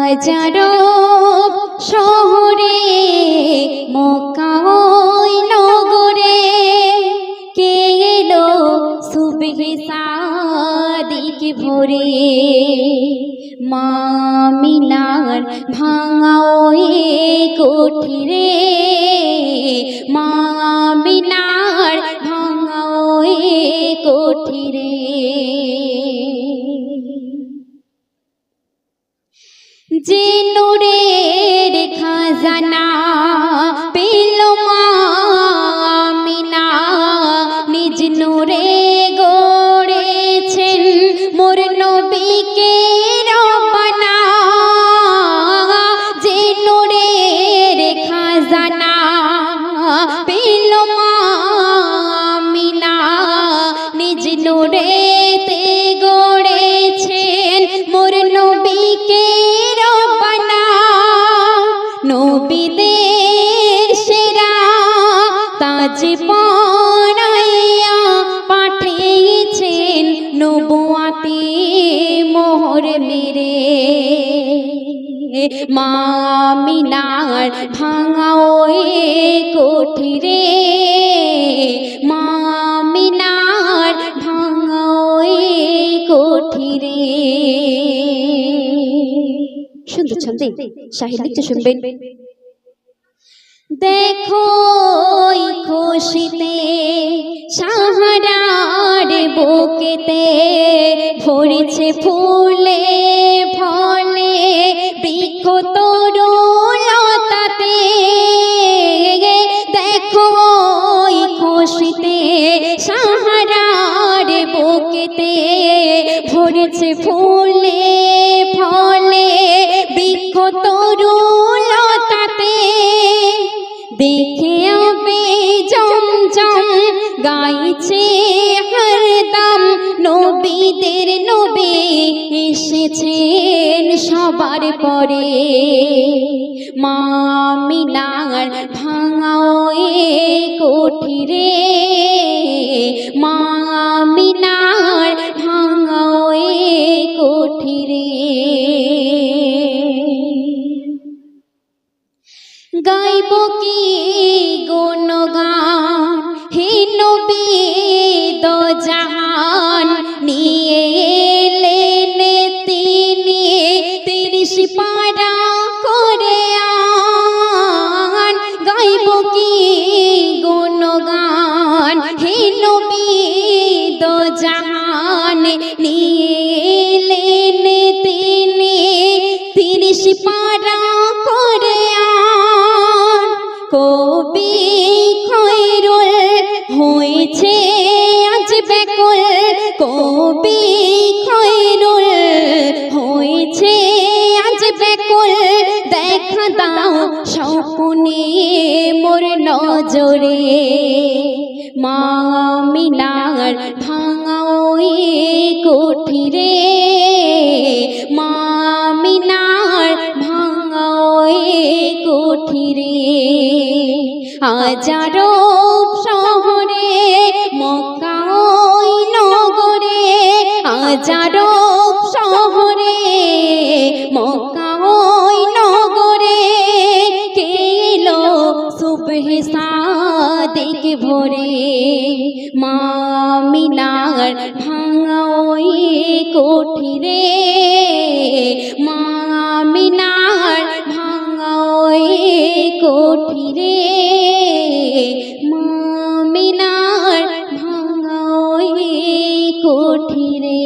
হাজারো শহরে মক্কা ওই নগরে কে এলো সুবহে সাদিক ভোরে মা মিনার ভাঙা ওই কুঠিরে মা মিনার ভাঙা ওই কুঠিরে যে নূরের খাজানা পেল মা আমিনা নিজ নূরে গড়েছেন মোর নবীকে রব্বানা যে নূরের খাজানা পেল মা আমিনা নিজ নূরেতে গড়েছেন মোর নবীকে নবীদের সেরা তাজ পরাইয়া পাঠিয়েছেন নবুয়াতে মোহর মেরে মা মিনার ভাঙা ওই কুঠিরে মা মিনার ভাঙা ওই কুঠিরে। সুন্দর ছন্দে শাহিদ লিখতে শুনবেন। দেখো খুশিতে সাহারার বুকেতে ভরেছে ফুলে ফলে বৃক্ষ তরুলতাতে দেখো খুশিতে সাহারার বুকেতে ভরেছে ফুলে ফলে বৃক্ষ তরুলতাতে দেখে আবে জমজম গাইছে হরদম নবীদের নবী এসেছেন সবার পরে মা মিনার ভাঙা ওই কুঠিরে মা মিনার ভাঙা ওই কুঠিরে। গাইব কি গুণগান হে নবী দো জাহান নিয়ে এলেন তিনি 30 পারা করে আন গাইব কি গুণগান হে নবী দো জাহান নিয়ে এলেন তিনি 30 পারা করে কবি খৈরুল হয়েছে আজ ব্যাকুল কবি খৈরুল হয়েছে আজ ব্যাকুল দেখা দাও স্বপ্নে মোর নজরে মা মিনার ভাঙা ওই কুঠিরে মা মিনার ভাঙা ওই কুঠিরে হাজারো শহরে মক্কা ওই নগরে হাজারো শহরে মক্কা ওই নগরে কে এলো সুবহে সাদিক ভোরে মা মিনার ভাঙা ওই কুঠিরে মা মিনার ভাঙা ওই কুঠিরে মা মিনার ভাঙা ওই কুঠিরে।